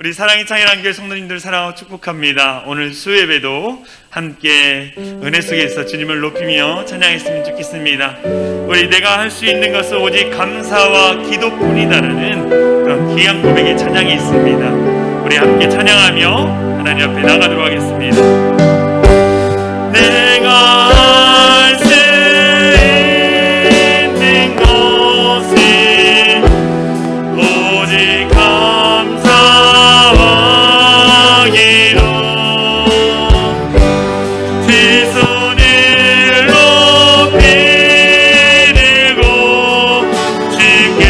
우리 사랑의 창일한교회 성도님들 사랑하고 축복합니다. 오늘 수예배도 함께 은혜 속에서 주님을 높이며 찬양했으면 좋겠습니다. 우리 내가 할 수 있는 것은 오직 감사와 기도뿐이다라는 그런 귀한 고백의 찬양이 있습니다. 우리 함께 찬양하며 하나님 앞에 나가도록 하겠습니다. 내가 할 수 있는 것은 오직 감사와 기도, 두 손을 높이 들고 주께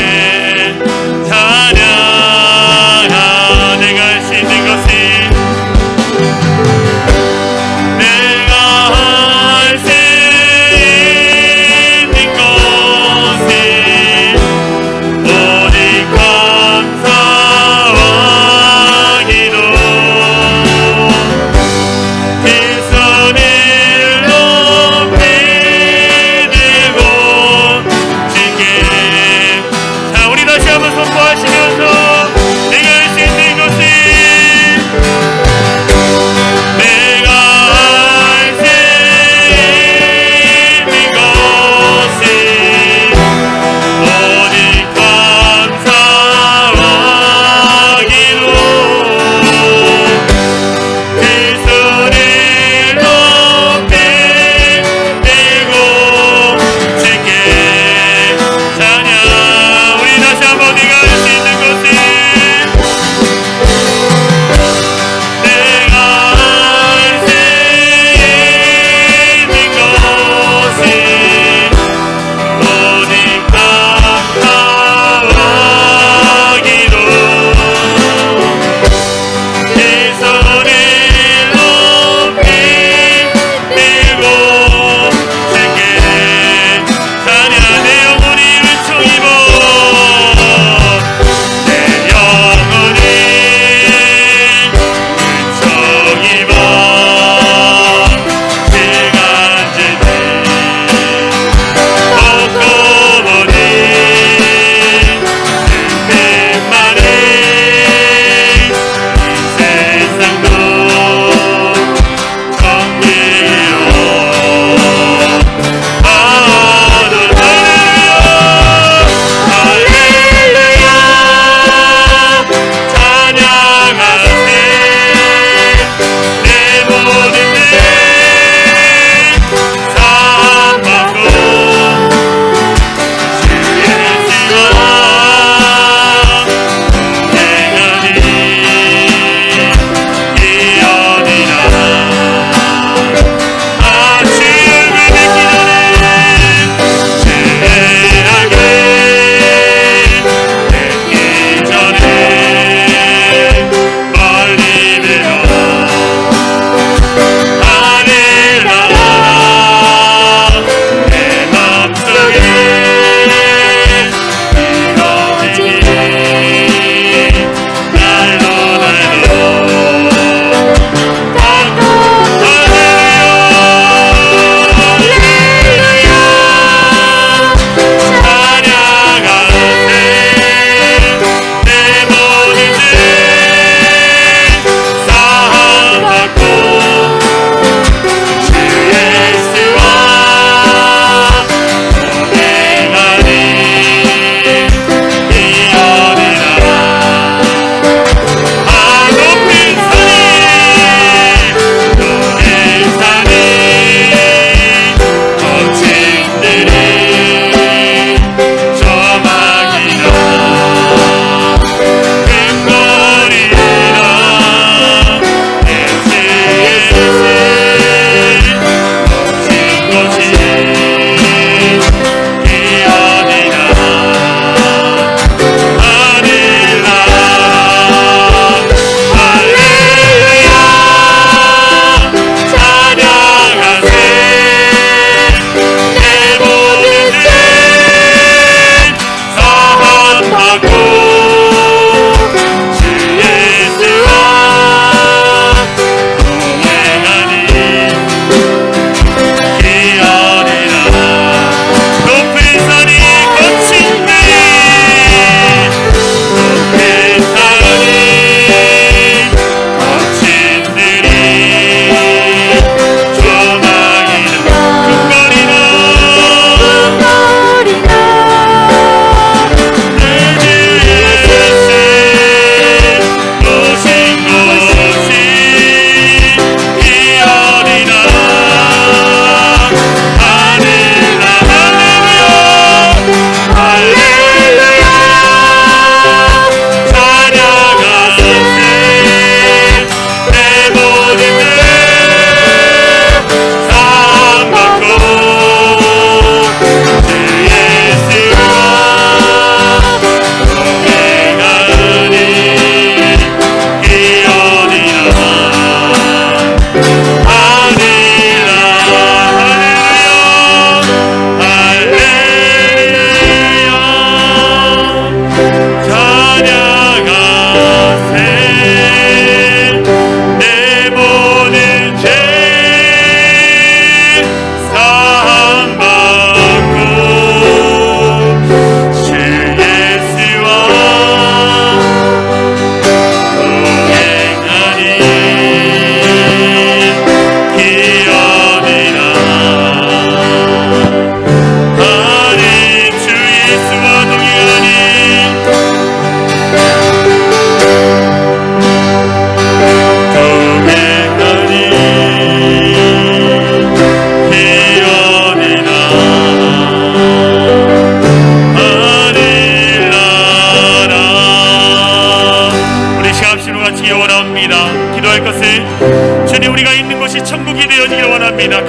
찬양하. 내가 할 수 있는 것은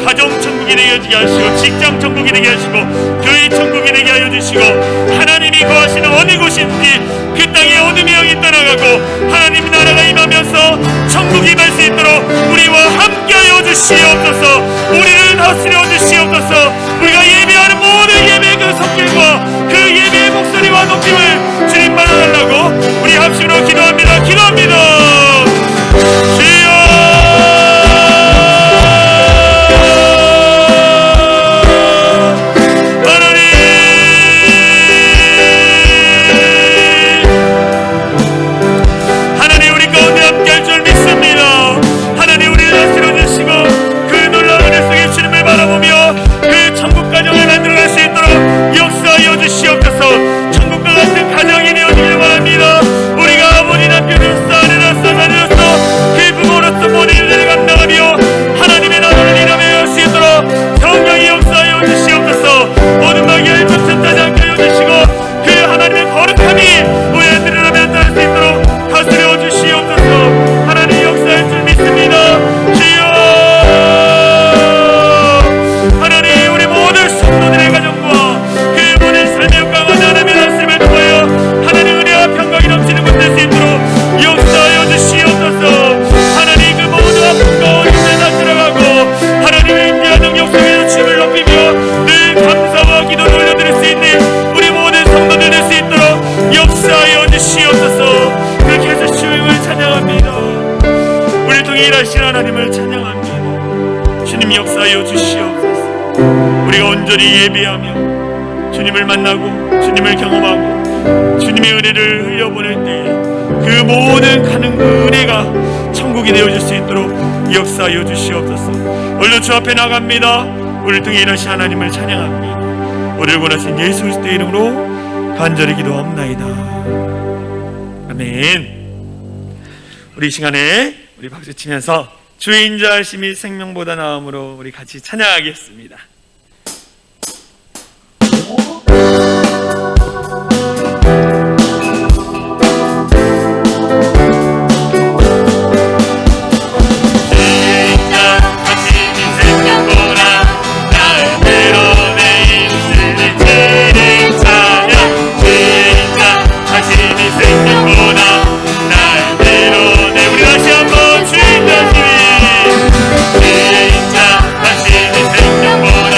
가정 천국이 되게 하시고 직장 천국이 되게 하시고 교회 천국이 되게 하여 주시고 하나님이 거하시는 어느 곳인지 그 땅에 어둠이 영이 떠나가고 하나님 나라가 임하면서 천국이 임할 수 있도록 우리와 함께하여 주시옵소서. 우리를 다스려 주시옵소서. 우리가 예배하는 모든 예배의 그 성길과 그 예배의 목소리와 높임을 주님 받아달라고 우리 합심으로 기도합니다. 기도합니다. 주여 천국과 같은 가정이 되어지길 바랍니다. 우리가 아버지 남편으로서 아내로서 자녀로서 그 부모로서 모든 일들을 감당하며 하나님의 나라를 일하며 수 있도록 성령이 역사하여 주시옵소서. 모든 마귀를 쫓아타지 않게 하여 주시고 그 하나님의 거룩함이 우리의 드러나며 따를 수 있도록 다스려 주시옵소서. 하나님 역사할 줄 믿습니다. 주여 하나님 우리 모든 성도들의 가정과 그 모든 삶의 영광과 하나님의 말씀을 통하여 하나님 은혜와 평강이 넘치는 곳 될 수 있도록 역사하여 주시옵소서. 하나님 그 모든 아픔과 어둠을 다 들어가고 하나님의 인내와 능력 속에서 주님을 높이며 늘 감사와 기도를 올려드릴 수 있는 우리 모든 성도들 될 수 있도록 역사하여 주시옵소서. 그렇게 해서 주님을 찬양합니다. 우리를 통해 일하시는 하나님을 찬양합니다. 주님 역사하여 주시옵소서. 우리가 온전히 예배하며 주님을 만나고 주님을 경험하고 주님의 은혜를 흘려보낼 때 그 모든 가는 그 은혜가 천국이 되어질 수 있도록 역사하여 주시옵소서. 오늘 주 앞에 나갑니다. 우리를 통해 일하신 하나님을 찬양합니다. 우리를 원하신 예수 그리스도의 이름으로 간절히 기도합나이다. 아멘. 우리 이 시간에 우리 박수 치면서 주의 인자하심이 생명보다 나음으로 우리 같이 찬양하겠습니다. 생명보다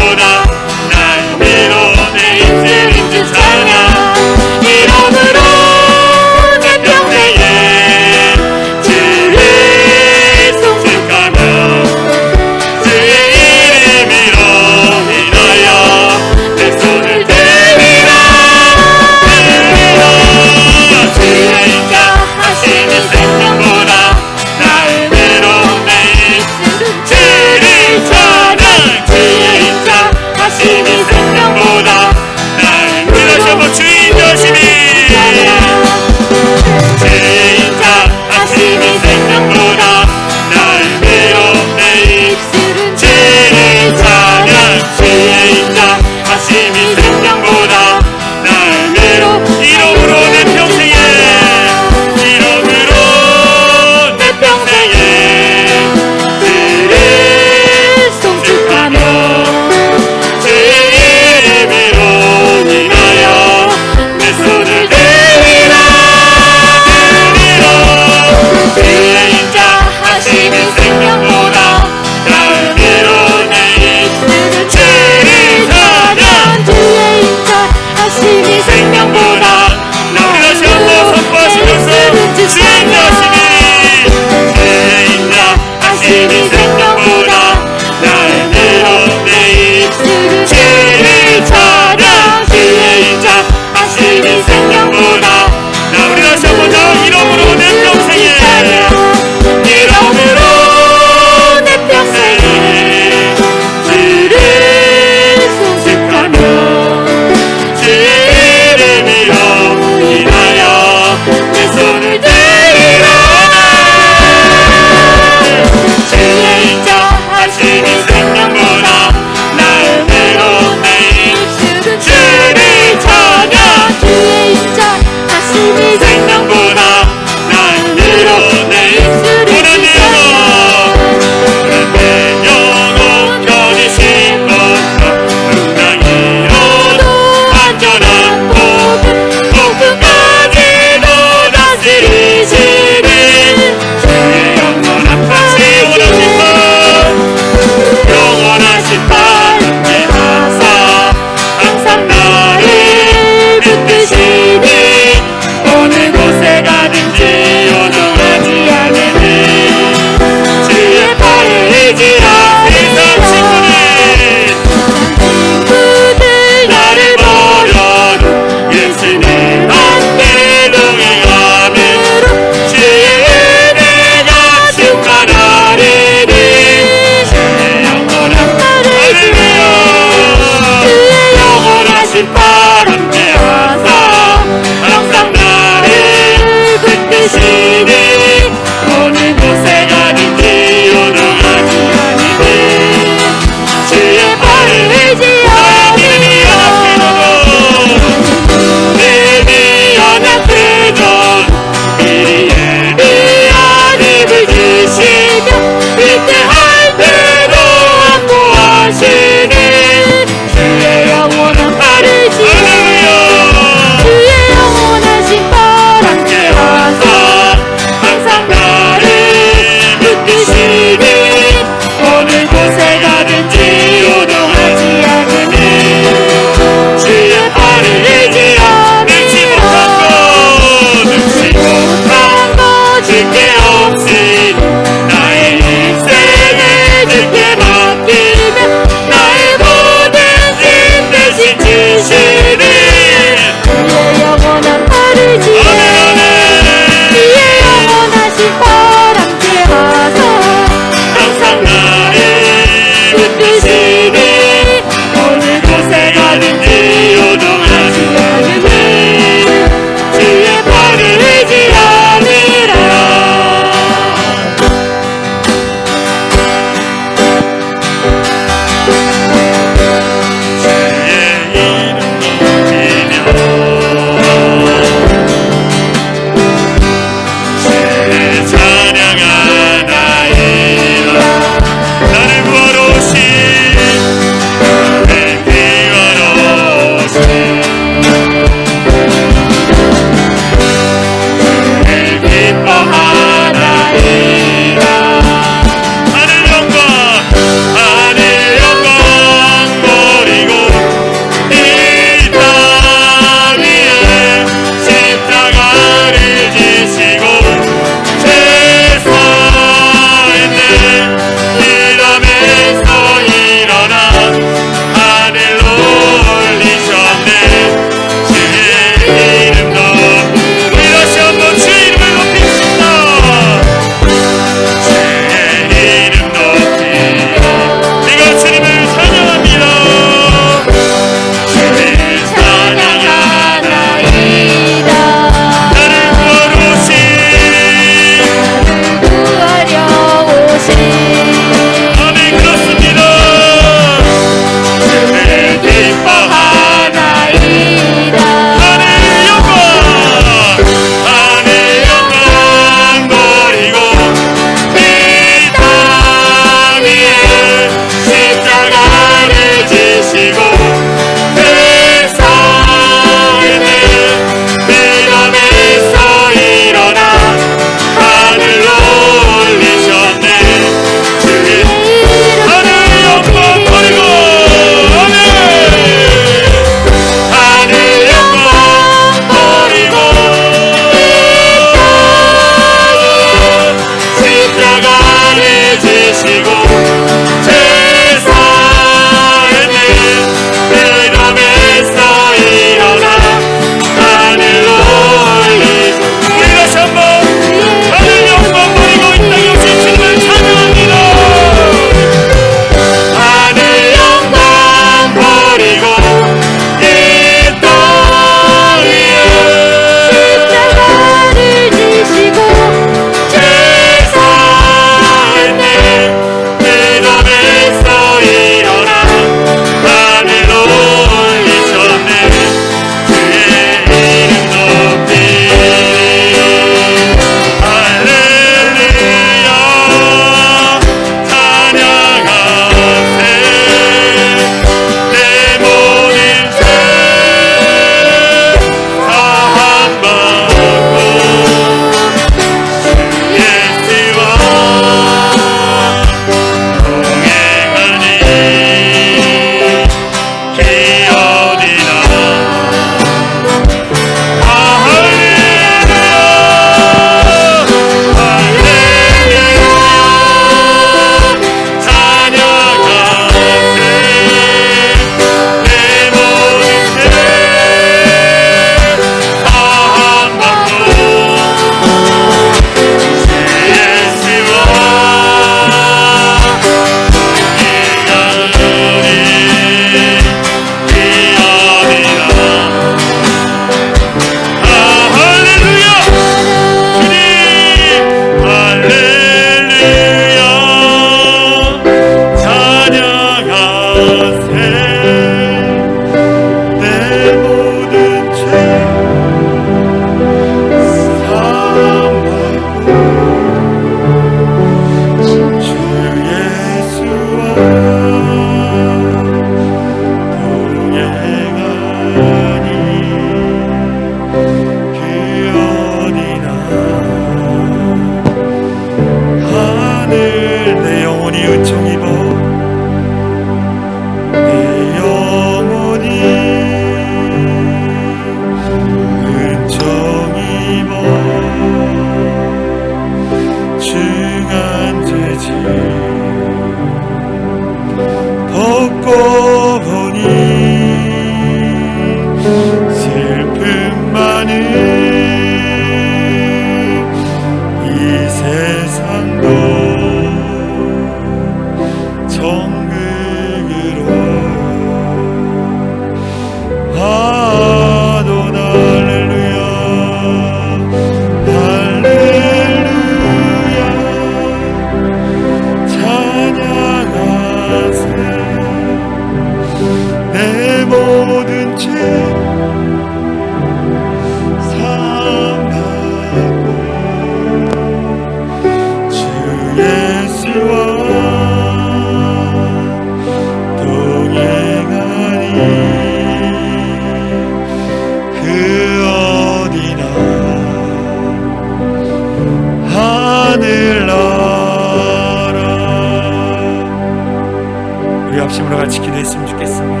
이름으로 같이 기도했으면 좋겠습니다.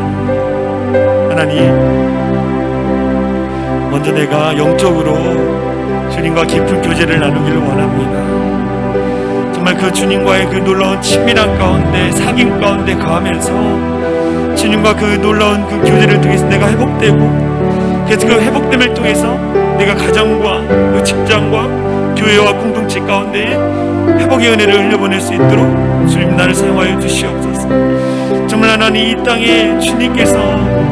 하나님, 먼저 내가 영적으로 주님과 깊은 교제를 나누기를 원합니다. 정말 그 주님과의 그 놀라운 친밀한 가운데, 사귐 가운데 거하면서 주님과 그 놀라운 그 교제를 통해서 내가 회복되고, 그래서 그 회복됨을 통해서 내가 가정과 그 직장과 교회와 공동체 가운데 회복의 은혜를 흘려보낼 수 있도록 주님 나를 사용하여 주시옵소서. 정말 하나님, 이 땅에 주님께서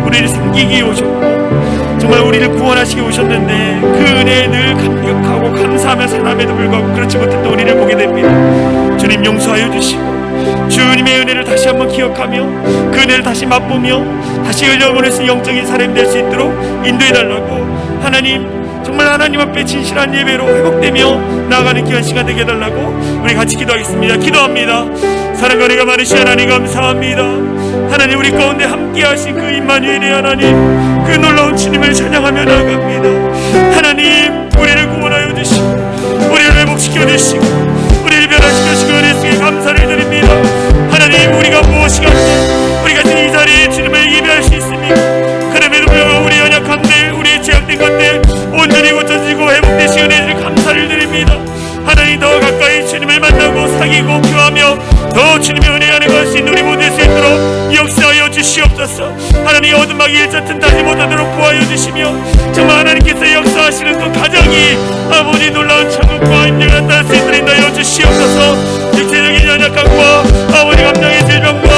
우리를 섬기기 오셨고 정말 우리를 구원하시기 오셨는데 그 은혜에 늘 감격하고 감사하며 살아남에도 불구하고 그렇지 못했던 우리를 보게 됩니다. 주님 용서하여 주시고 주님의 은혜를 다시 한번 기억하며 그 은혜를 다시 맛보며 다시 흘려보낼 수 있는 영적인 사람이 될 수 있도록 인도해달라고, 하나님 정말 하나님 앞에 진실한 예배로 회복되며 나아가는 귀한 시간 되게 해달라고 우리 같이 기도하겠습니다. 기도합니다. 사랑과 은혜가 많으신 하나님 감사합니다. 하나님, 우리 가운데 함께하신 그 임마누엘의 하나님, 그 놀라운 주님을 찬양하며 나아갑니다. 하나님, 우리를 구원하여 주시고 우리를 회복시켜 주시고 우리를 변화시켜 주시고 은혜 속에 감사를 드립니다. 하나님, 우리가 무엇이 간데 우리가 이 자리에 주님을 예배할 수 있습니까? 그럼에도 불구하고 우리 연약한데, 우리의 제약된 건데 온전히 고쳐지고 회복되신 은혜를 감사를 드립니다. 하나님, 더 가까이 주님을 만나고 사귀고 교하며 더 주님의 은혜 안에 갈 수 있는 우리 모두 될 수 있도록 역사하여 주시옵소서. 하나님, 어둠막이 일자 틈타지 못하도록 구하여 주시며 정말 하나님께서 역사하시는 그 가정이 아버지 놀라운 천국과 임재가 나타날 수 있도록 인도하여 주시옵소서. 육체적인 연약함과 아버지 감정의 질병과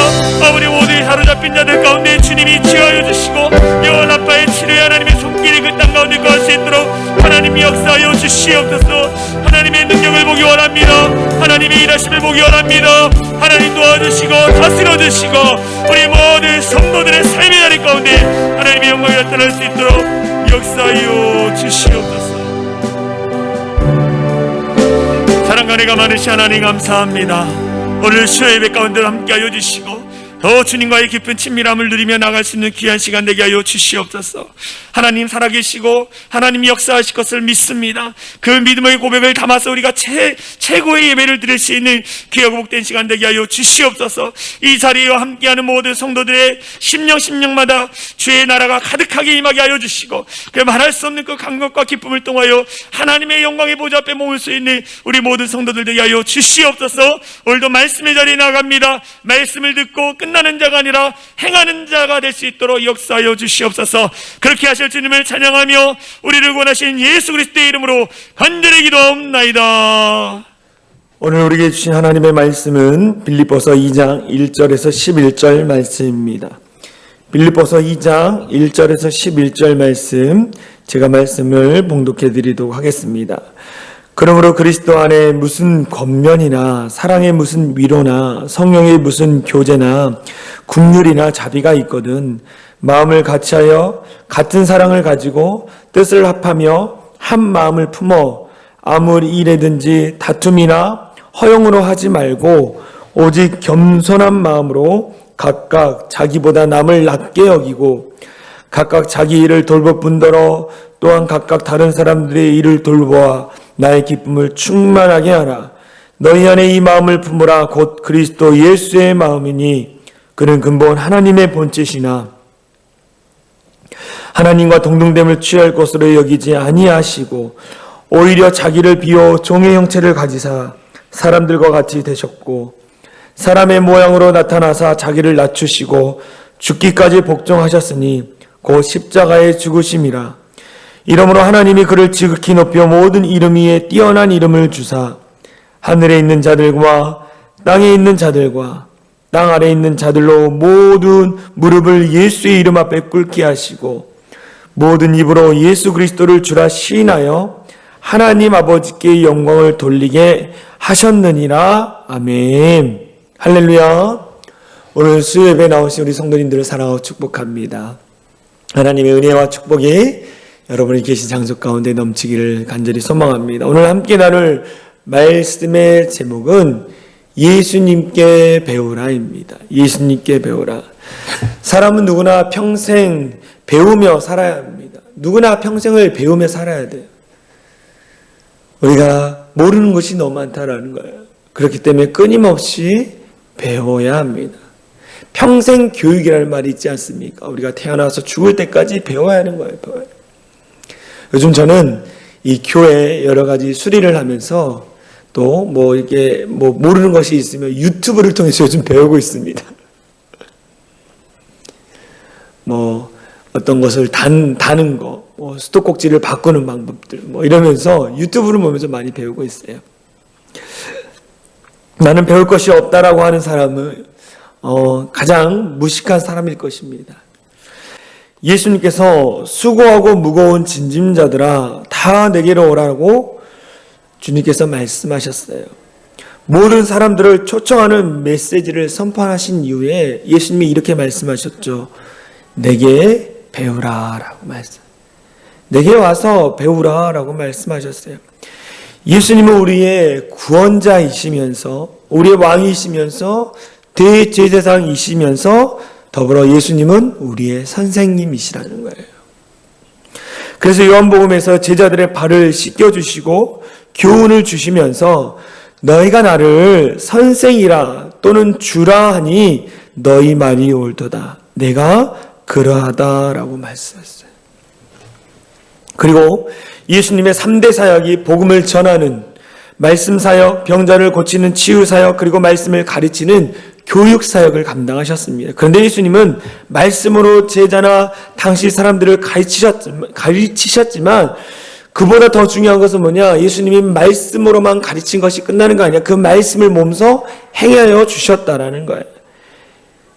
아버지 모두의 사로잡힌 자들 가운데 주님이 치유하여 주시고 영원 아빠의 치료에 하나님의 손길이 그 땅 가운데 거할 수 있도록 하나님이 역사하여 주시옵소서. 하나님의 능력을 보기 원합니다. 하나님의 일하심을 보기 원합니다. 하나님 도와주시고 다스려 주시고 우리 모든 성도들의 삶의 자리 가운데 하나님의 영광이 나타날 수 있도록 역사하여 주시옵소서. 사랑과 은혜가 많으신 하나님 감사합니다. 오늘 수요 예배 가운데 함께하여 주시고 더 주님과의 깊은 친밀함을 누리며 나갈 수 있는 귀한 시간 되게 하여 주시옵소서. 하나님 살아계시고 하나님이 역사하실 것을 믿습니다. 그 믿음의 고백을 담아서 우리가 최고의 예배를 드릴 수 있는 귀하고 복된 시간 되게 하여 주시옵소서. 이 자리와 함께하는 모든 성도들의 심령마다 주의 나라가 가득하게 임하게 하여 주시고 그 말할 수 없는 그 감격과 기쁨을 통하여 하나님의 영광의 보좌 앞에 모을 수 있는 우리 모든 성도들 되게 하여 주시옵소서. 오늘도 말씀의 자리에 나갑니다. 말씀을 듣고 끝나는 자가 아니라 행하는 자가 될 수 있도록 역사하여 주시옵소서. 그렇게 하실 주님을 찬양하며 우리를 구원하신 예수 그리스도의 이름으로 간절히 기도하옵나이다. 오늘 우리에게 주신 하나님의 말씀은 빌립보서 2장 1절에서 11절 말씀입니다. 빌립보서 2장 1절에서 11절 말씀, 제가 말씀을 봉독해 드리도록 하겠습니다. 그러므로 그리스도 안에 무슨 권면이나 사랑의 무슨 위로나 성령의 무슨 교제나 긍휼이나 자비가 있거든 마음을 같이하여 같은 사랑을 가지고 뜻을 합하며 한 마음을 품어 아무 일에든지 다툼이나 허용으로 하지 말고 오직 겸손한 마음으로 각각 자기보다 남을 낮게 여기고 각각 자기 일을 돌볼 뿐더러 또한 각각 다른 사람들의 일을 돌보아 나의 기쁨을 충만하게 하라. 너희 안에 이 마음을 품으라. 곧 그리스도 예수의 마음이니 그는 근본 하나님의 본체시나 하나님과 동등됨을 취할 것으로 여기지 아니하시고 오히려 자기를 비워 종의 형체를 가지사 사람들과 같이 되셨고 사람의 모양으로 나타나사 자기를 낮추시고 죽기까지 복종하셨으니 곧 십자가의 죽으심이라. 이러므로 하나님이 그를 지극히 높여 모든 이름 위에 뛰어난 이름을 주사 하늘에 있는 자들과 땅에 있는 자들과 땅 아래에 있는 자들로 모든 무릎을 예수의 이름 앞에 꿇게 하시고 모든 입으로 예수 그리스도를 주라 시인하여 하나님 아버지께 영광을 돌리게 하셨느니라. 아멘. 할렐루야. 오늘 수요예배에 나오신 우리 성도님들을 사랑하고 축복합니다. 하나님의 은혜와 축복이 여러분이 계신 장소 가운데 넘치기를 간절히 소망합니다. 오늘 함께 나눌 말씀의 제목은 예수님께 배우라입니다. 예수님께 배우라. 사람은 누구나 평생 배우며 살아야 합니다. 누구나 평생을 배우며 살아야 돼요. 우리가 모르는 것이 너무 많다라는 거예요. 그렇기 때문에 끊임없이 배워야 합니다. 평생 교육이라는 말이 있지 않습니까? 우리가 태어나서 죽을 때까지 배워야 하는 거예요. 배워야. 요즘 저는 이 교회 여러 가지 수리를 하면서 또 뭐 이렇게 뭐 모르는 것이 있으면 유튜브를 통해서 요즘 배우고 있습니다. 뭐 어떤 것을 다는 거, 뭐 수도꼭지를 바꾸는 방법들, 뭐 이러면서 유튜브를 보면서 많이 배우고 있어요. 나는 배울 것이 없다라고 하는 사람은 가장 무식한 사람일 것입니다. 예수님께서 수고하고 무거운 짐진자들아 다 내게로 오라고 주님께서 말씀하셨어요. 모든 사람들을 초청하는 메시지를 선포하신 이후에 예수님이 이렇게 말씀하셨죠. 내게 배우라 라고 말씀. 내게 와서 배우라 라고 말씀하셨어요. 예수님은 우리의 구원자이시면서 우리의 왕이시면서 대제사장이시면서 더불어 예수님은 우리의 선생님이시라는 거예요. 그래서 요한복음에서 제자들의 발을 씻겨주시고 교훈을 주시면서 너희가 나를 선생이라 또는 주라 하니 너희 말이 옳도다. 내가 그러하다라고 말씀했어요. 그리고 예수님의 3대 사역이 복음을 전하는 말씀 사역, 병자를 고치는 치유 사역, 그리고 말씀을 가르치는 교육 사역을 감당하셨습니다. 그런데 예수님은 말씀으로 제자나 당시 사람들을 가르치셨지만 그보다 더 중요한 것은 뭐냐? 예수님이 말씀으로만 가르친 것이 끝나는 거 아니야. 그 말씀을 몸소 행하여 주셨다라는 거예요.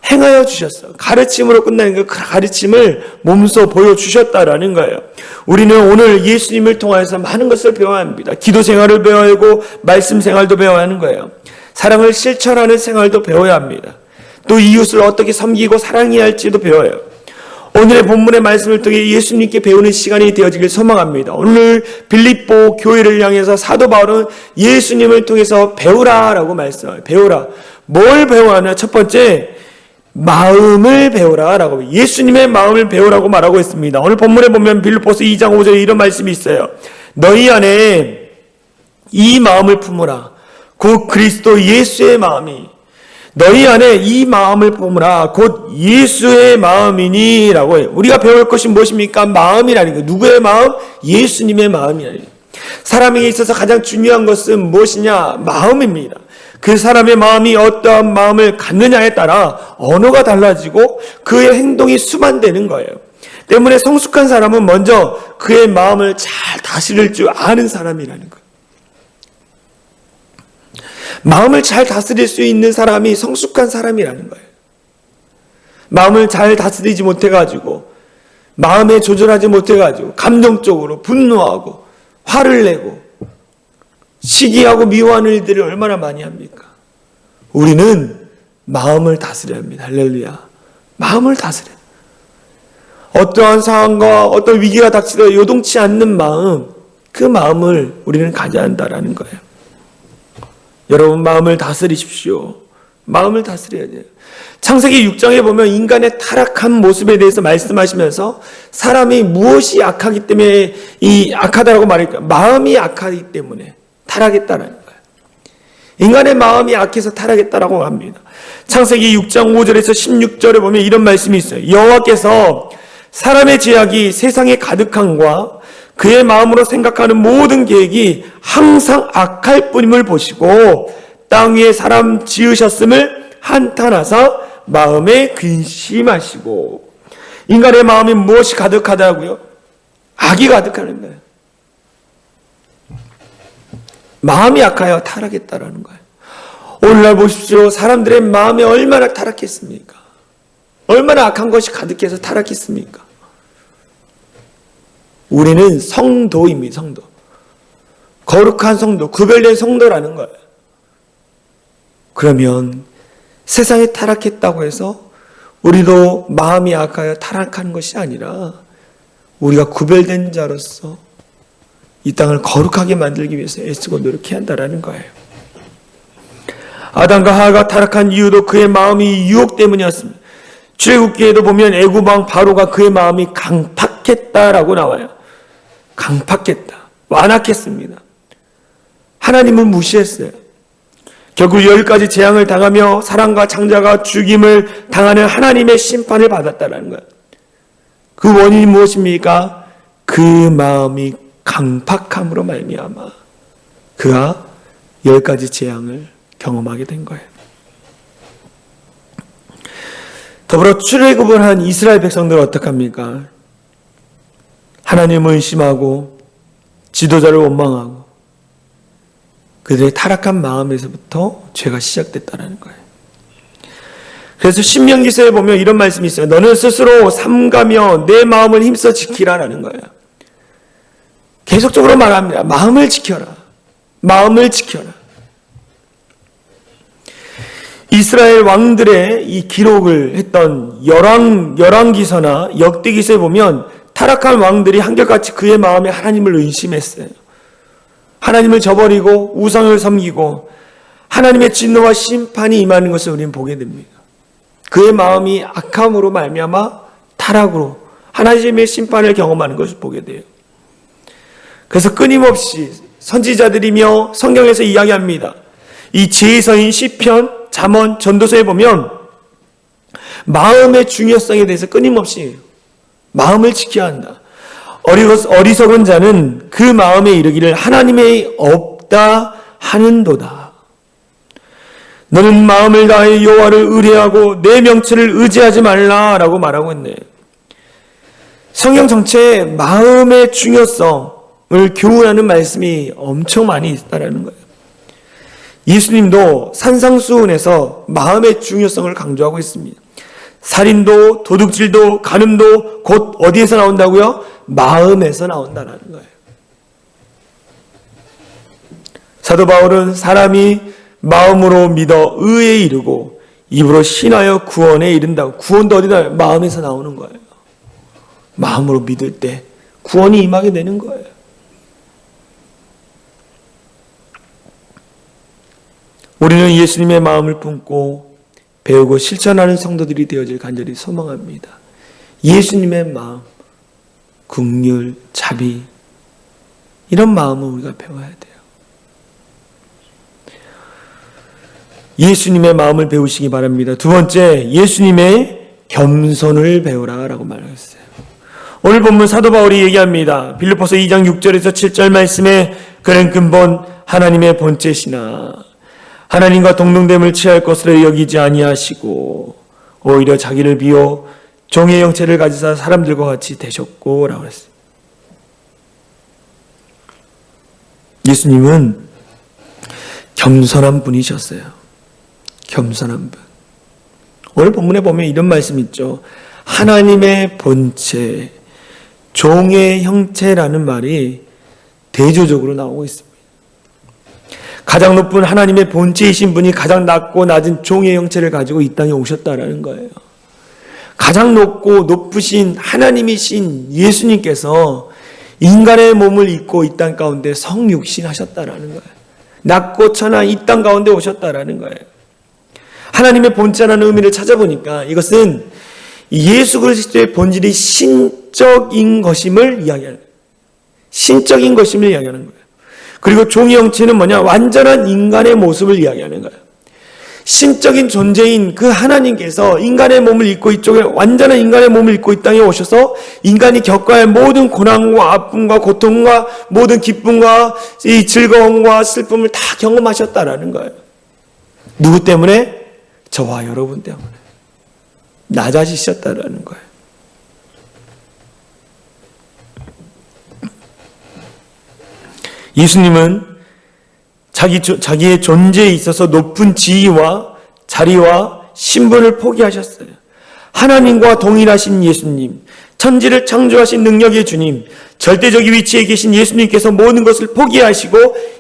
행하여 주셨어. 가르침으로 끝나는 그 가르침을 몸소 보여주셨다라는 거예요. 우리는 오늘 예수님을 통해서 많은 것을 배워야 합니다. 기도 생활을 배워야 하고 말씀 생활도 배워야 하는 거예요. 사랑을 실천하는 생활도 배워야 합니다. 또 이웃을 어떻게 섬기고 사랑해야 할지도 배워요. 오늘의 본문의 말씀을 통해 예수님께 배우는 시간이 되어지길 소망합니다. 오늘 빌립보 교회를 향해서 사도 바울은 예수님을 통해서 배우라라고 말씀해요. 배우라. 뭘 배워야 하냐? 첫 번째, 마음을 배우라라고, 예수님의 마음을 배우라고 말하고 있습니다. 오늘 본문에 보면 빌립보서 2장 5절에 이런 말씀이 있어요. 너희 안에 이 마음을 품으라. 곧 그리스도 예수의 마음이, 너희 안에 이 마음을 품으라. 곧 예수의 마음이니 라고 해요. 우리가 배울 것이 무엇입니까? 마음이라는 거예요. 누구의 마음? 예수님의 마음이라는 거예요. 사람에게 있어서 가장 중요한 것은 무엇이냐? 마음입니다. 그 사람의 마음이 어떠한 마음을 갖느냐에 따라 언어가 달라지고 그의 행동이 수반되는 거예요. 때문에 성숙한 사람은 먼저 그의 마음을 잘 다스릴 줄 아는 사람이라는 거예요. 마음을 잘 다스릴 수 있는 사람이 성숙한 사람이라는 거예요. 마음을 잘 다스리지 못해가지고, 마음에 조절하지 못해가지고 감정적으로 분노하고 화를 내고 시기하고 미워하는 일들을 얼마나 많이 합니까? 우리는 마음을 다스려야 합니다. 할렐루야. 마음을 다스려야. 어떠한 상황과 어떤 위기가 닥치더라도 요동치 않는 마음, 그 마음을 우리는 가져야 한다라는 거예요. 여러분, 마음을 다스리십시오. 마음을 다스려야 돼요. 창세기 6장에 보면 인간의 타락한 모습에 대해서 말씀하시면서 사람이 무엇이 악하기 때문에 이 악하다라고 말할까? 마음이 악하기 때문에 타락했다라는 거예요. 인간의 마음이 악해서 타락했다라고 합니다. 창세기 6장 5절에서 16절에 보면 이런 말씀이 있어요. 여호와께서 사람의 죄악이 세상에 가득함과 그의 마음으로 생각하는 모든 계획이 항상 악할 뿐임을 보시고 땅 위에 사람 지으셨음을 한탄하사 마음에 근심하시고. 인간의 마음이 무엇이 가득하다고요? 악이 가득하는 거예요. 마음이 악하여 타락했다라는 거예요. 오늘날 보십시오. 사람들의 마음이 얼마나 타락했습니까? 얼마나 악한 것이 가득해서 타락했습니까? 우리는 성도입니다. 성도. 거룩한 성도, 구별된 성도라는 거예요. 그러면 세상에 타락했다고 해서 우리도 마음이 악하여 타락하는 것이 아니라 우리가 구별된 자로서 이 땅을 거룩하게 만들기 위해서 애쓰고 노력해야 한다는 거예요. 아담과 하와가 타락한 이유도 그의 마음이 유혹 때문이었습니다. 출애굽기에도 보면 애굽 왕 바로가 그의 마음이 강팍했다라고 나와요. 강팍했다. 완악했습니다. 하나님을 무시했어요. 결국 10가지 재앙을 당하며 사람과 창자가 죽임을 당하는 하나님의 심판을 받았다는 거예요. 그 원인이 무엇입니까? 그 마음이 강팍함으로 말미암아 그가 10가지 재앙을 경험하게 된 거예요. 더불어 출애굽을 한 이스라엘 백성들은 어떡합니까? 하나님을 의심하고 지도자를 원망하고 그들의 타락한 마음에서부터 죄가 시작됐다는 거예요. 그래서 신명기서에 보면 이런 말씀이 있어요. 너는 스스로 삼가며 내 마음을 힘써 지키라라는 거예요. 계속적으로 말합니다. 마음을 지켜라. 마음을 지켜라. 이스라엘 왕들의 이 기록을 했던 열왕기서나 역대기서에 보면 타락한 왕들이 한결같이 그의 마음에 하나님을 의심했어요. 하나님을 저버리고 우상을 섬기고 하나님의 진노와 심판이 임하는 것을 우리는 보게 됩니다. 그의 마음이 악함으로 말미암아 타락으로 하나님의 심판을 경험하는 것을 보게 돼요. 그래서 끊임없이 선지자들이며 성경에서 이야기합니다. 이 제서인 시편, 잠언, 전도서에 보면 마음의 중요성에 대해서 끊임없이 마음을 지켜야 한다. 어리석은 자는 그 마음에 이르기를 하나님의 없다 하는도다. 너는 마음을 다해 여호와를 의뢰하고 내 명체를 의지하지 말라라고 말하고 있네. 성경 전체에 마음의 중요성을 교훈하는 말씀이 엄청 많이 있다라는 거예요. 예수님도 산상수훈에서 마음의 중요성을 강조하고 있습니다. 살인도, 도둑질도, 간음도 곧 어디에서 나온다고요? 마음에서 나온다는 거예요. 사도 바울은 사람이 마음으로 믿어 의에 이르고 입으로 신하여 구원에 이른다고. 구원도 어디다? 마음에서 나오는 거예요. 마음으로 믿을 때 구원이 임하게 되는 거예요. 우리는 예수님의 마음을 품고 배우고 실천하는 성도들이 되어질 간절히 소망합니다. 예수님의 마음, 긍휼, 자비, 이런 마음을 우리가 배워야 돼요. 예수님의 마음을 배우시기 바랍니다. 두 번째, 예수님의 겸손을 배우라라고 말했어요. 오늘 본문 사도 바울이 얘기합니다. 빌립보서 2장 6절에서 7절 말씀에 그는 근본 하나님의 본체시나 하나님과 동등됨을 취할 것으로 여기지 아니하시고 오히려 자기를 비워 종의 형체를 가지사 사람들과 같이 되셨고 라고 했어요. 예수님은 겸손한 분이셨어요. 겸손한 분. 오늘 본문에 보면 이런 말씀 있죠. 하나님의 본체, 종의 형체라는 말이 대조적으로 나오고 있습니다. 가장 높은 하나님의 본체이신 분이 가장 낮고 낮은 종의 형체를 가지고 이 땅에 오셨다라는 거예요. 가장 높고 높으신 하나님이신 예수님께서 인간의 몸을 입고 이 땅 가운데 성육신하셨다라는 거예요. 낮고 천한 이 땅 가운데 오셨다라는 거예요. 하나님의 본체라는 의미를 찾아보니까 이것은 예수 그리스도의 본질이 신적인 것임을 이야기하는 거예요. 신적인 것임을 이야기하는 거예요. 그리고 종의 형체는 뭐냐? 완전한 인간의 모습을 이야기하는 거예요. 신적인 존재인 그 하나님께서 인간의 몸을 입고 이쪽에 완전한 인간의 몸을 입고 이 땅에 오셔서 인간이 겪어야 할 모든 고난과 아픔과 고통과 모든 기쁨과 이 즐거움과 슬픔을 다 경험하셨다라는 거예요. 누구 때문에? 저와 여러분 때문에. 낮아지셨다라는 거예요. 예수님은 자기의 존재에 있어서 높은 지위와 자리와 신분을 포기하셨어요. 하나님과 동일하신 예수님, 천지를 창조하신 능력의 주님, 절대적인 위치에 계신 예수님께서 모든 것을 포기하시고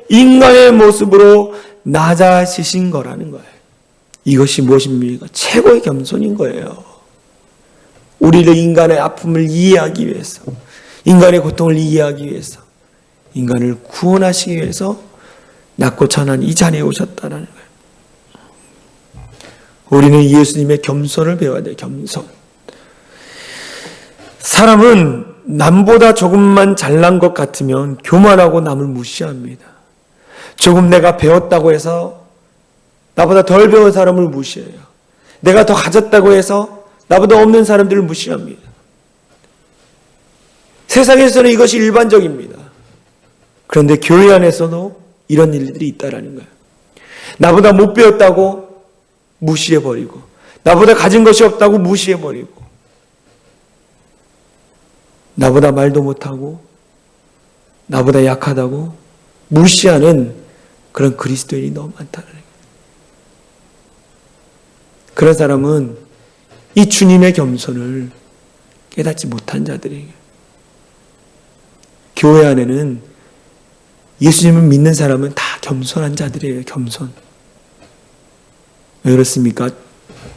인간의 모습으로 낮아지신 거라는 거예요. 이것이 무엇입니까? 최고의 겸손인 거예요. 우리를 인간의 아픔을 이해하기 위해서, 인간의 고통을 이해하기 위해서, 인간을 구원하시기 위해서 낮고 천한 이 자리에 오셨다는 거예요. 우리는 예수님의 겸손을 배워야 돼요. 겸손. 사람은 남보다 조금만 잘난 것 같으면 교만하고 남을 무시합니다. 조금 내가 배웠다고 해서 나보다 덜 배운 사람을 무시해요. 내가 더 가졌다고 해서 나보다 없는 사람들을 무시합니다. 세상에서는 이것이 일반적입니다. 그런데 교회 안에서도 이런 일들이 있다라는 거예요. 나보다 못 배웠다고 무시해버리고, 나보다 가진 것이 없다고 무시해버리고, 나보다 말도 못하고, 나보다 약하다고 무시하는 그런 그리스도인이 너무 많다는 거예요. 그런 사람은 이 주님의 겸손을 깨닫지 못한 자들이에요. 교회 안에는 예수님을 믿는 사람은 다 겸손한 자들이에요. 겸손. 왜 그렇습니까?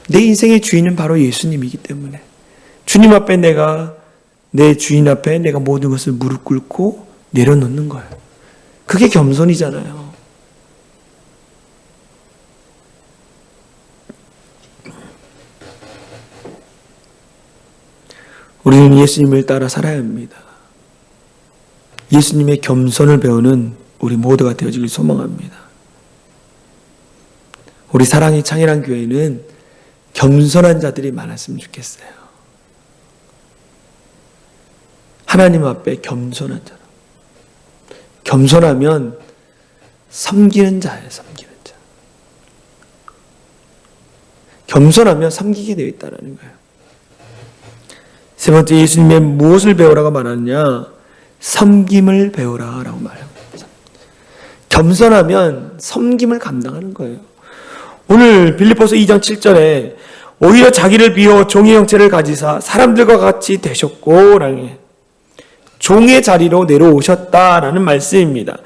내 인생의 주인은 바로 예수님이기 때문에 주님 앞에 내 주인 앞에 내가 모든 것을 무릎 꿇고 내려놓는 거예요. 그게 겸손이잖아요. 우리는 예수님을 따라 살아야 합니다. 예수님의 겸손을 배우는 우리 모두가 되어지길 소망합니다. 우리 사랑의 창일한 교회는 겸손한 자들이 많았으면 좋겠어요. 하나님 앞에 겸손한 자로. 겸손하면 섬기는 자예요. 섬기는 자. 겸손하면 섬기게 되어 있다는 거예요. 세 번째, 예수님의 무엇을 배우라고 말하느냐? 섬김을 배우라라고 말합니다. 겸손하면 섬김을 감당하는 거예요. 오늘 빌립보서 2장 7절에 오히려 자기를 비워 종의 형체를 가지사 사람들과 같이 되셨고 라는 종의 자리로 내려오셨다라는 말씀입니다.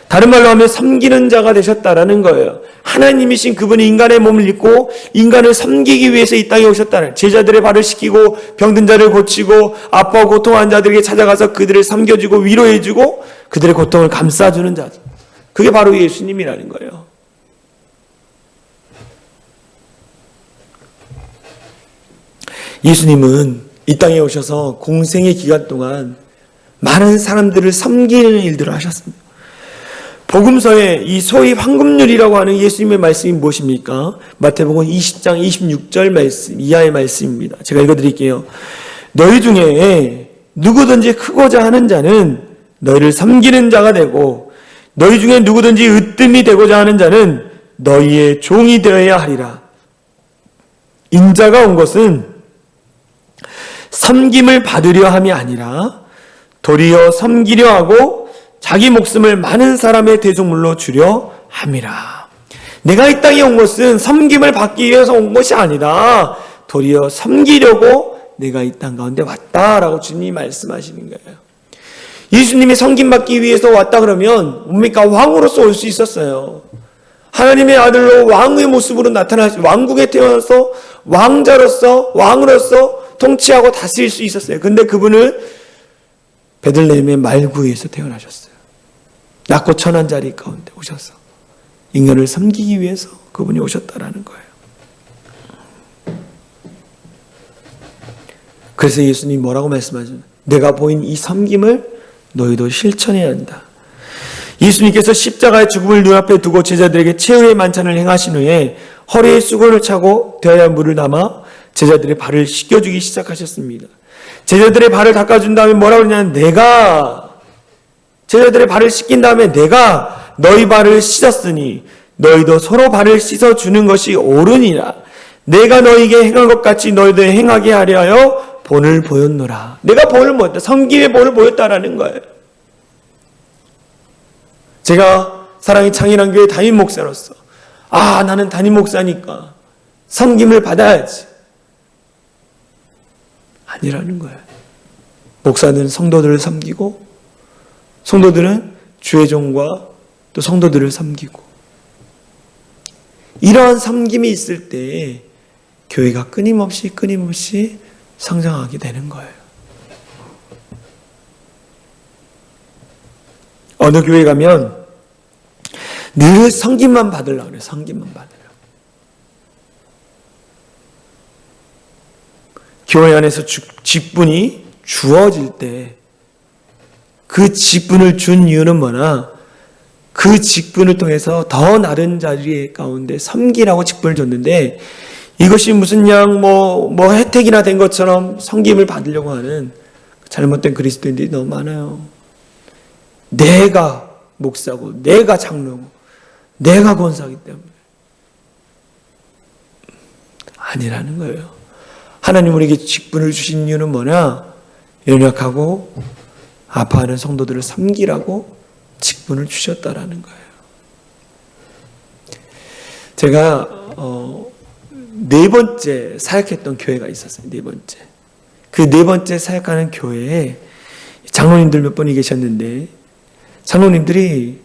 다른 말로 하면 섬기는 자가 되셨다라는 거예요. 하나님이신 그분이 인간의 몸을 입고 인간을 섬기기 위해서 이 땅에 오셨다는, 제자들의 발을 씻기고 병든 자를 고치고 아파하고 고통한 자들에게 찾아가서 그들을 섬겨주고 위로해주고 그들의 고통을 감싸주는 자, 그게 바로 예수님이라는 거예요. 예수님은 이 땅에 오셔서 공생의 기간 동안 많은 사람들을 섬기는 일들을 하셨습니다. 복음서에 이 소위 황금률이라고 하는 예수님의 말씀이 무엇입니까? 마태복음 20장 26절 말씀 이하의 말씀입니다. 제가 읽어드릴게요. 너희 중에 누구든지 크고자 하는 자는 너희를 섬기는 자가 되고 너희 중에 누구든지 으뜸이 되고자 하는 자는 너희의 종이 되어야 하리라. 인자가 온 것은 섬김을 받으려 함이 아니라 도리어 섬기려 하고 자기 목숨을 많은 사람의 대속물로 주려 함이라. 내가 이 땅에 온 것은 섬김을 받기 위해서 온 것이 아니라 도리어 섬기려고 내가 이 땅 가운데 왔다라고 주님이 말씀하시는 거예요. 예수님이 섬김받기 위해서 왔다 그러면 뭡니까? 왕으로서 올 수 있었어요. 하나님의 아들로 왕의 모습으로 나타나시, 왕국에 태어나서 왕자로서 왕으로서 통치하고 다스릴 수 있었어요. 근데 그분은 베들레헴의 말구에서 태어나셨어요. 낮고 천한 자리 가운데 오셔서 인간을 섬기기 위해서 그분이 오셨다라는 거예요. 그래서 예수님이 뭐라고 말씀하죠? 내가 보인 이 섬김을 너희도 실천해야 한다. 예수님께서 십자가의 죽음을 눈앞에 두고 제자들에게 최후의 만찬을 행하신 후에 허리에 수건을 차고 대야에 물을 담아 제자들의 발을 씻겨주기 시작하셨습니다. 제자들의 발을 닦아준 다음에 뭐라고 그러냐면 제자들의 발을 씻긴 다음에 내가 너희 발을 씻었으니 너희도 서로 발을 씻어주는 것이 옳으니라. 내가 너희에게 행한 것 같이 너희도 행하게 하려 하여 본을 보였노라. 내가 본을 보였다. 섬김의 본을 보였다라는 거예요. 제가 사랑의 창일한 교회 담임 목사로서 나는 담임 목사니까 섬김을 받아야지. 아니라는 거예요. 목사는 성도들을 섬기고 성도들은 주의 종과 또 성도들을 섬기고 이러한 섬김이 있을 때 교회가 끊임없이 성장하게 되는 거예요. 어느 교회 가면 늘 섬김만 받으려고 그래요. 섬김만 받으려고. 교회 안에서 직분이 주어질 때 그 직분을 준 이유는 뭐냐? 그 직분을 통해서 더 나른 자리 가운데 섬기라고 직분을 줬는데 이것이 무슨 그냥 뭐 혜택이나 된 것처럼 섬김을 받으려고 하는 잘못된 그리스도인들이 너무 많아요. 내가 목사고 내가 장로고 내가 권사하기 때문에 아니라는 거예요. 하나님 우리에게 직분을 주신 이유는 뭐냐? 연약하고 아파하는 성도들을 섬기라고 직분을 주셨다라는 거예요. 제가 네 번째 사역했던 교회가 있었어요. 네 번째. 그 네 번째 사역하는 교회에 장로님들 몇 분이 계셨는데 장로님들이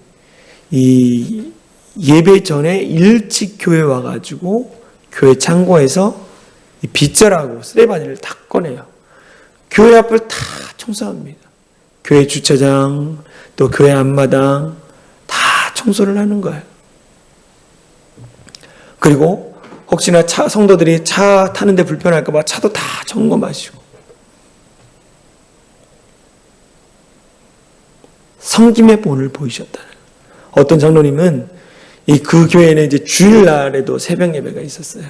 이 예배 전에 일찍 교회 와가지고 교회 창고에서 이 빗자루하고 쓰레바지를 다 꺼내요. 교회 앞을 다 청소합니다. 교회 주차장 또 교회 앞마당 다 청소를 하는 거예요. 그리고 혹시나 성도들이 차 타는데 불편할까 봐 차도 다 점검하시고 섬김의 본을 보이셨다는. 어떤 장로님은 그 교회에는 이제 주일날에도 새벽 예배가 있었어요.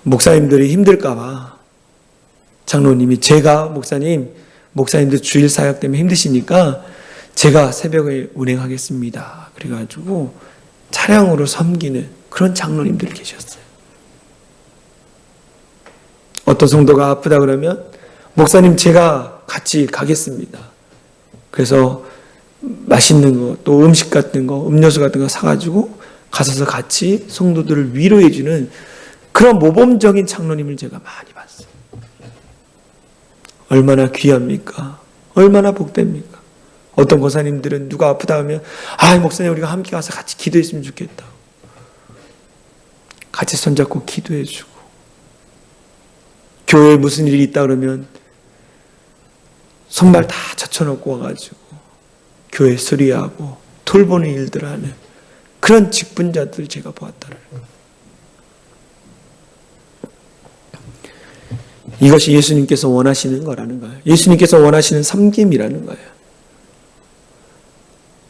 목사님들이 힘들까 봐 장로님이 제가 목사님들 주일 사역 때문에 힘드시니까 제가 새벽에 운행하겠습니다. 그래가지고 차량으로 섬기는 그런 장로님들이 계셨어요. 어떤 성도가 아프다 그러면 목사님 제가 같이 가겠습니다. 그래서 맛있는 거, 또 음식 같은 거, 음료수 같은 거 사가지고 가서 같이 성도들을 위로해주는 그런 모범적인 장로님을 제가 많이 봤어요. 얼마나 귀합니까? 얼마나 복됩니까? 어떤 권사님들은 누가 아프다 하면 목사님 우리가 함께 가서 같이 기도했으면 좋겠다. 같이 손잡고 기도해주고 교회에 무슨 일이 있다 그러면 손발 다 젖혀놓고 와가지고 교회 수리하고 돌보는 일들을 하는 그런 직분자들을 제가 보았다는 거예요. 이것이 예수님께서 원하시는 거라는 거예요. 예수님께서 원하시는 섬김이라는 거예요.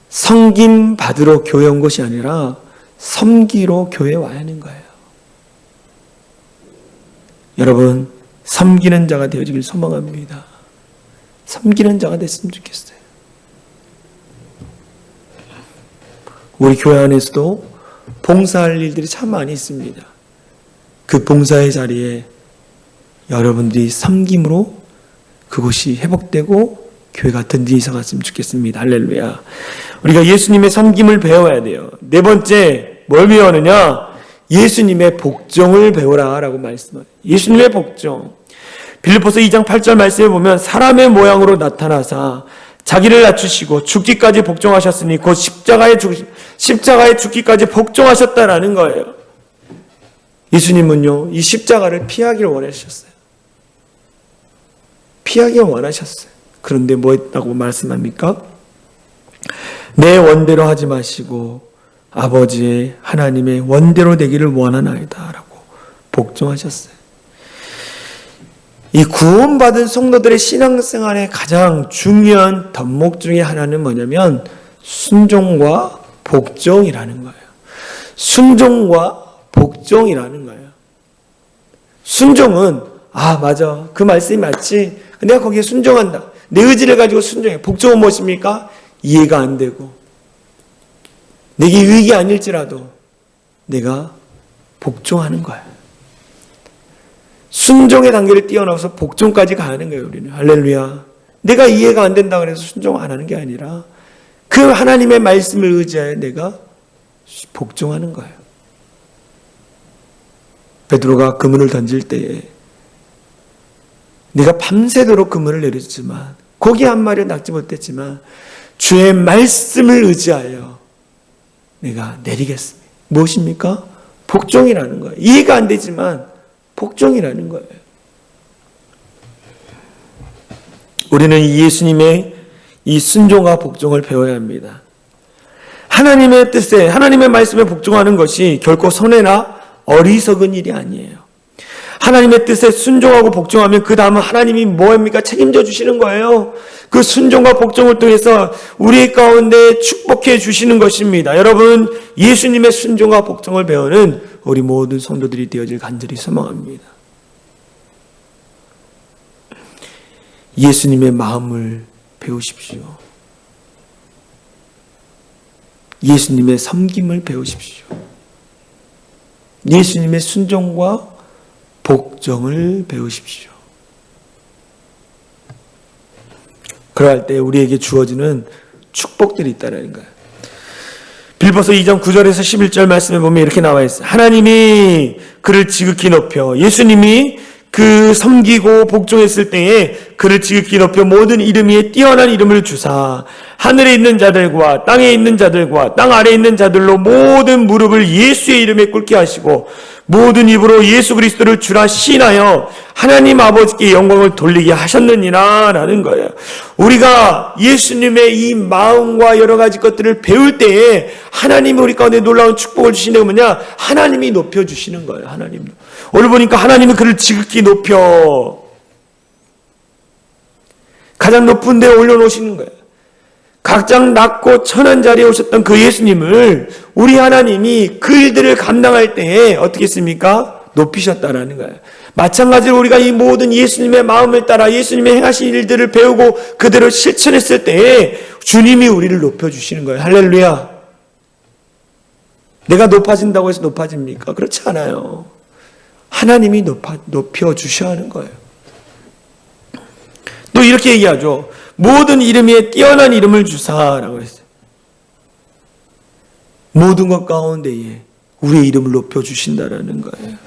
섬김 받으러 교회 온 것이 아니라 섬기러 교회에 와야 하는 거예요. 여러분, 섬기는 자가 되어지길 소망합니다. 섬기는 자가 됐으면 좋겠어요. 우리 교회 안에서도 봉사할 일들이 참 많이 있습니다. 그 봉사의 자리에 여러분들이 섬김으로 그것이 회복되고 교회가 든든히 서갔으면 좋겠습니다. 할렐루야. 우리가 예수님의 섬김을 배워야 돼요. 네 번째 뭘 배우느냐? 예수님의 복종을 배우라 라고 말씀해요. 예수님의 복종. 빌립보서 2장 8절 말씀에 보면 사람의 모양으로 나타나사 자기를 낮추시고 죽기까지 복종하셨으니 곧 십자가에 죽기까지 복종하셨다라는 거예요. 예수님은요 이 십자가를 피하기를 원하셨어요. 피하기를 원하셨어요. 그런데 뭐 했다고 말씀합니까? 내 원대로 하지 마시고 아버지의 하나님의 원대로 되기를 원하나이다 라고 복종하셨어요. 이 구원받은 성도들의 신앙생활의 가장 중요한 덕목 중에 하나는 뭐냐면 순종과 복종이라는 거예요. 순종과 복종이라는 거예요. 순종은 맞아. 그 말씀이 맞지. 내가 거기에 순종한다. 내 의지를 가지고 순종해. 복종은 무엇입니까? 이해가 안 되고 내게 유익이 아닐지라도 내가 복종하는 거야. 순종의 단계를 뛰어넘어서 복종까지 가는 거예요. 우리는 할렐루야. 내가 이해가 안 된다 그래서 순종 안 하는 게 아니라 그 하나님의 말씀을 의지하여 내가 복종하는 거예요. 베드로가 그물을 던질 때에 내가 밤새도록 그물을 내렸지만 고기 한 마리 낚지 못했지만 주의 말씀을 의지하여 내가 내리겠습니다. 무엇입니까? 복종이라는 거예요. 이해가 안 되지만 복종이라는 거예요. 우리는 예수님의 이 순종과 복종을 배워야 합니다. 하나님의 뜻에, 하나님의 말씀에 복종하는 것이 결코 손해나 어리석은 일이 아니에요. 하나님의 뜻에 순종하고 복종하면 그 다음은 하나님이 뭐합니까? 책임져 주시는 거예요. 그 순종과 복종을 통해서 우리 가운데 축복해 주시는 것입니다. 여러분, 예수님의 순종과 복종을 배우는 우리 모든 성도들이 되어질 간절히 소망합니다. 예수님의 마음을 배우십시오. 예수님의 섬김을 배우십시오. 예수님의 순종과 복종을 배우십시오. 그럴 때 우리에게 주어지는 축복들이 있다는 거예요. 빌보서 2장 9절에서 11절 말씀에 보면 이렇게 나와 있어요. 하나님이 그를 지극히 높여, 예수님이 그 섬기고 복종했을 때에 그를 지극히 높여 모든 이름 위에 뛰어난 이름을 주사 하늘에 있는 자들과 땅에 있는 자들과 땅 아래에 있는 자들로 모든 무릎을 예수의 이름에 꿇게 하시고 모든 입으로 예수 그리스도를 주라 시인하여 하나님 아버지께 영광을 돌리게 하셨느니라 라는 거예요. 우리가 예수님의 이 마음과 여러 가지 것들을 배울 때에 하나님이 우리 가운데 놀라운 축복을 주시는 게 뭐냐? 하나님이 높여주시는 거예요. 하나님도. 오늘 보니까 하나님은 그를 지극히 높여 가장 높은 데에 올려놓으시는 거예요. 가장 낮고 천한 자리에 오셨던 그 예수님을 우리 하나님이 그 일들을 감당할 때에 어떻게 했습니까? 높이셨다라는 거예요. 마찬가지로 우리가 이 모든 예수님의 마음을 따라 예수님의 행하신 일들을 배우고 그대로 실천했을 때에 주님이 우리를 높여주시는 거예요. 할렐루야. 내가 높아진다고 해서 높아집니까? 그렇지 않아요. 하나님이 높여주셔야 하는 거예요. 또 이렇게 얘기하죠. 모든 이름 위에 뛰어난 이름을 주사라고 했어요. 모든 것 가운데에 우리의 이름을 높여주신다라는 거예요.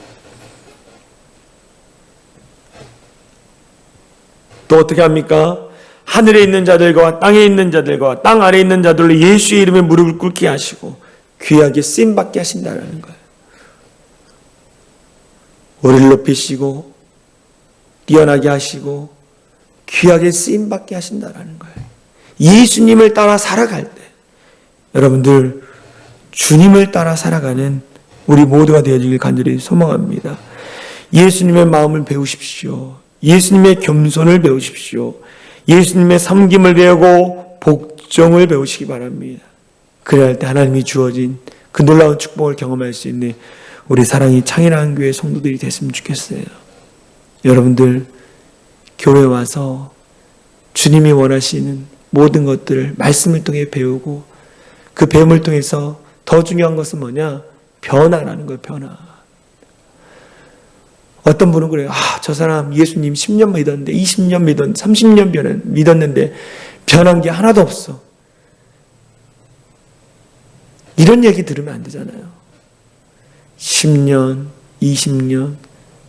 또 어떻게 합니까? 하늘에 있는 자들과 땅에 있는 자들과 땅 아래에 있는 자들로 예수의 이름에 무릎을 꿇게 하시고 귀하게 쓰임받게 하신다라는 거예요. 우리를 높이시고 뛰어나게 하시고 귀하게 쓰임받게 하신다라는 거예요. 예수님을 따라 살아갈 때 여러분들 주님을 따라 살아가는 우리 모두가 되어지길 간절히 소망합니다. 예수님의 마음을 배우십시오. 예수님의 겸손을 배우십시오. 예수님의 섬김을 배우고 복종을 배우시기 바랍니다. 그래야 할 때 하나님이 주어진 그 놀라운 축복을 경험할 수 있는 우리 사랑이 창일한 교회 성도들이 됐으면 좋겠어요. 여러분들 교회 와서 주님이 원하시는 모든 것들을 말씀을 통해 배우고 그 배움을 통해서 더 중요한 것은 뭐냐? 변화라는 거예요. 변화. 어떤 분은 그래요. 저 사람 예수님 10년 믿었는데 20년 믿었는데 30년 믿었는데 변한 게 하나도 없어. 이런 얘기 들으면 안 되잖아요. 10년, 20년,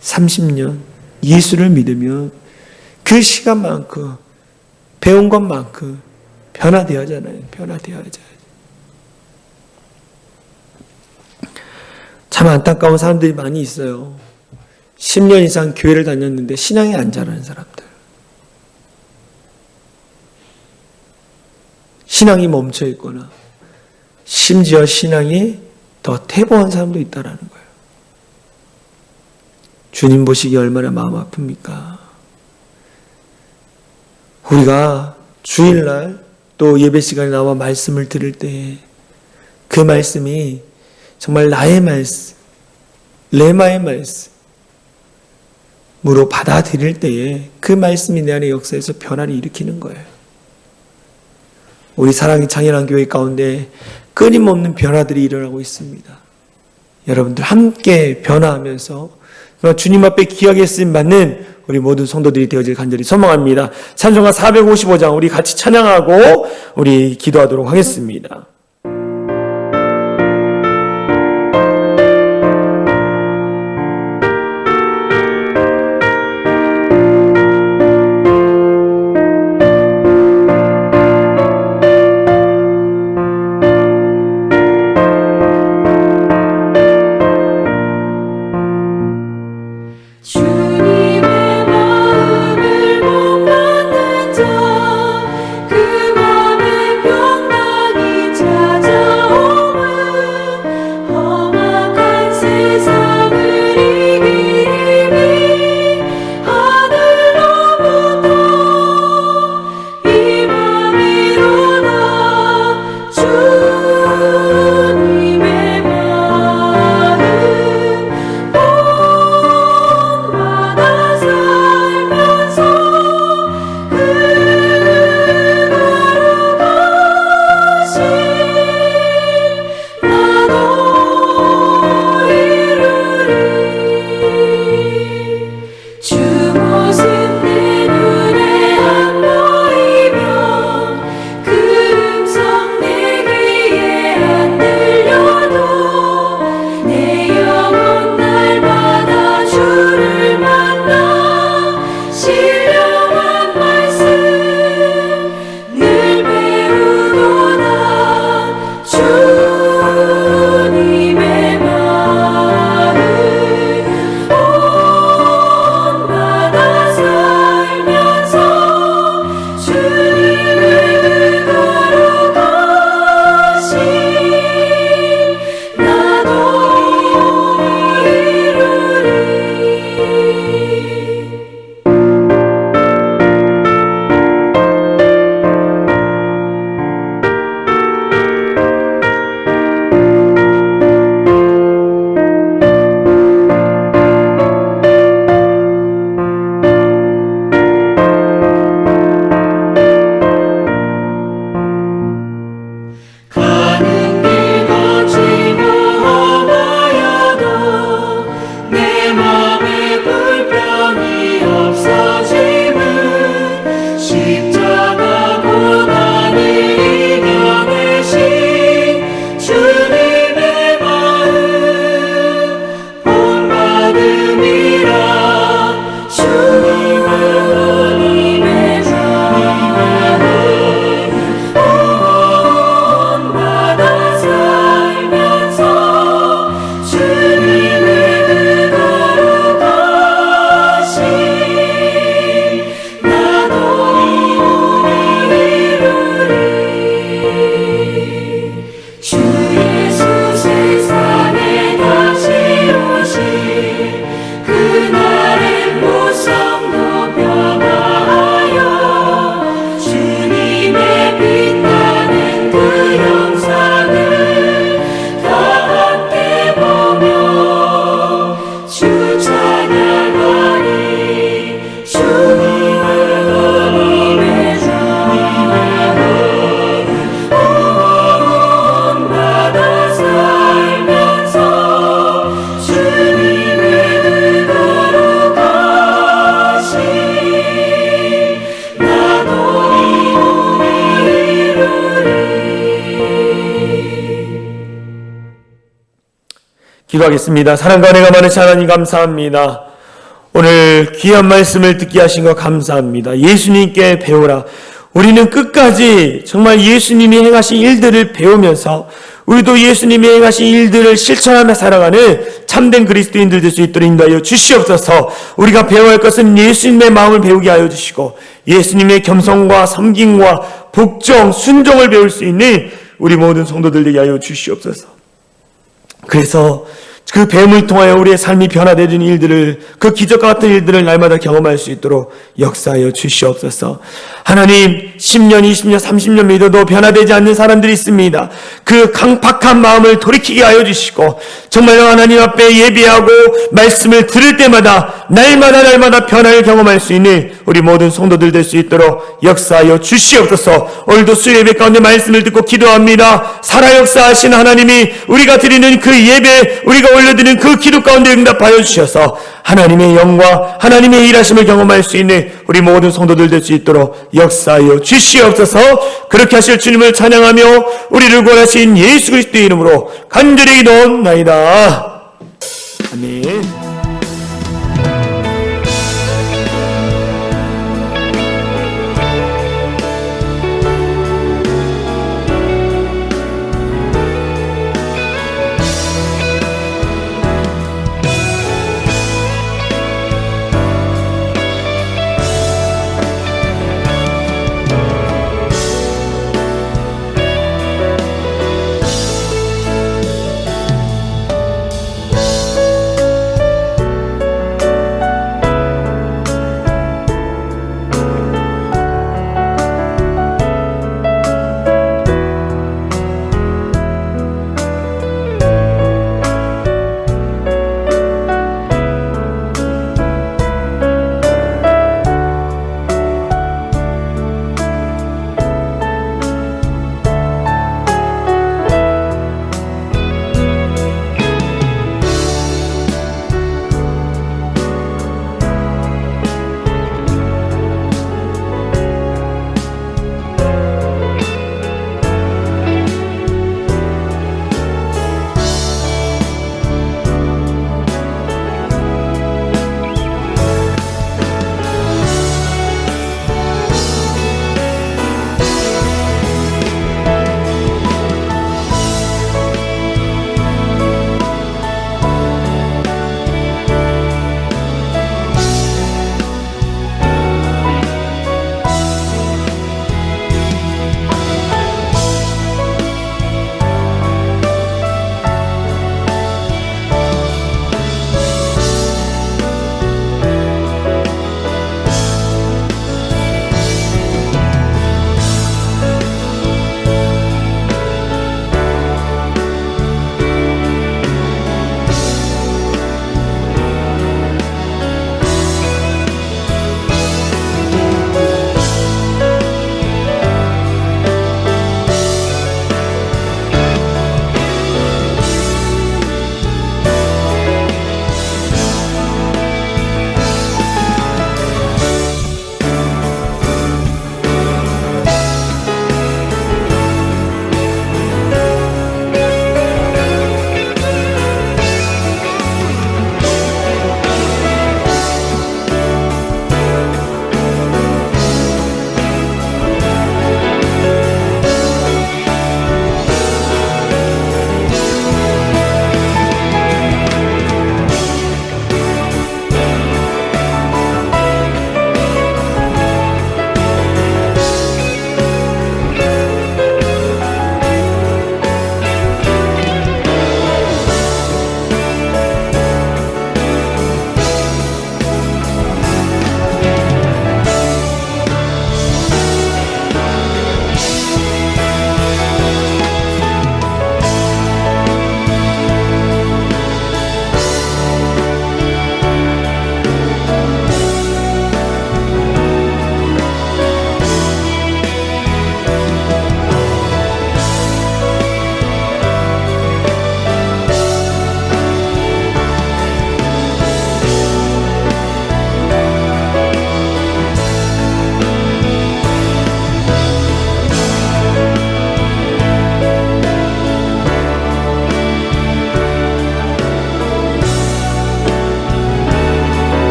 30년 예수를 믿으면 그 시간만큼 배운 것만큼 변화되어야잖아요. 변화되어야죠. 참 안타까운 사람들이 많이 있어요. 10년 이상 교회를 다녔는데 신앙이 안 자라는 사람들. 신앙이 멈춰 있거나 심지어 신앙이 더 퇴보한 사람도 있다라는 거예요. 주님 보시기 얼마나 마음 아픕니까? 우리가 주일날 또 예배 시간에 나와 말씀을 들을 때 그 말씀이 정말 나의 말씀, 레마의 말씀으로 받아들일 때에 그 말씀이 내 안의 역사에서 변화를 일으키는 거예요. 우리 사랑의 창일한 교회 가운데 끊임없는 변화들이 일어나고 있습니다. 여러분들 함께 변화하면서 주님 앞에 귀하게 쓰임받는 우리 모든 성도들이 되어질 간절히 소망합니다. 찬송가 455장 우리 같이 찬양하고 우리 기도하도록 하겠습니다. 그 맘의 평강이 자 기도하겠습니다. 사랑과 은혜가 많으신 하나님 감사합니다. 오늘 귀한 말씀을 듣게 하신 것 감사합니다. 예수님께 배우라. 우리는 끝까지 정말 예수님이 행하신 일들을 배우면서 우리도 예수님이 행하신 일들을 실천하며 살아가는 참된 그리스도인들 될 수 있도록 인도하여 주시옵소서. 우리가 배워야 할 것은 예수님의 마음을 배우게 하여 주시고 예수님의 겸손과 섬김과 복종, 순종을 배울 수 있는 우리 모든 성도들 되게 하여 주시옵소서. 그래서 그 배움을 통하여 우리의 삶이 변화되는 일들을, 그 기적과 같은 일들을 날마다 경험할 수 있도록 역사하여 주시옵소서. 하나님, 10년, 20년, 30년 믿어도 변화되지 않는 사람들이 있습니다. 그 강팍한 마음을 돌이키게 하여 주시고 정말로 하나님 앞에 예배하고 말씀을 들을 때마다 날마다 변화를 경험할 수 있는 우리 모든 성도들 될 수 있도록 역사하여 주시옵소서. 오늘도 수요예배 가운데 말씀을 듣고 기도합니다. 살아 역사하신 하나님이 우리가 드리는 그 예배, 우리가 올려드리는 그 기도 가운데 응답하여 주셔서 하나님의 영광, 하나님의 일하심을 경험할 수 있는 우리 모든 성도들 될 수 있도록 역사하여 주시옵소서. 그렇게 하실 주님을 찬양하며 우리를 구원하신 예수 그리스도의 이름으로 간절히 기도하옵나이다.